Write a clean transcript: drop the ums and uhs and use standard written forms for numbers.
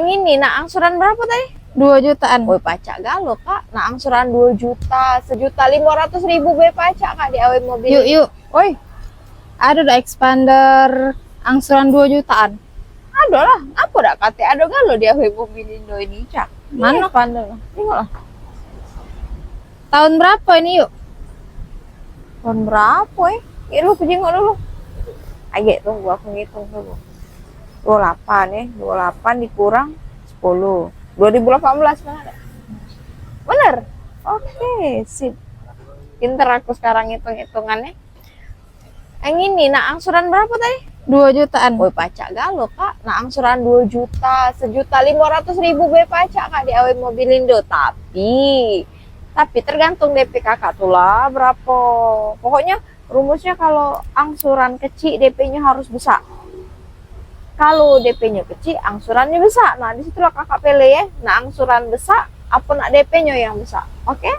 Ini nak angsuran berapa tadi? 2 jutaan. Woi pacak galo kak. Nak angsuran 2 juta, 1.500.000 be pacak kak di awet mobil. Yuk. Woi, Ada udah expander angsuran 2 jutaan. ada lah. Apa dak kate ada galo di awet mobil Indo ini cak. Mana? Pandai lah. Tengok lah. Tahun berapa ini yuk? Tahun berapa ya? Lu pejengok dulu. Agak tunggu aku ngitung dulu. 28 ya. 28 dikurang 10. 2018 kan ada. Bener? Oke, sip. Pinter aku sekarang hitung-hitungannya. Yang ini, nak angsuran berapa tadi? 2 jutaan. Woi pacak galo kak. Nak angsuran 2 juta, 1.500.000 be pacak kak di awet mobil Indo. Tapi tergantung DP kakak tuh lah berapa. Pokoknya rumusnya kalau angsuran kecil DP-nya harus besar. Kalau DP-nya kecil, angsurannya besar. Nah, disitulah kakak pilih ya. Nah, angsuran besar, apa nak DP-nya yang besar. Oke?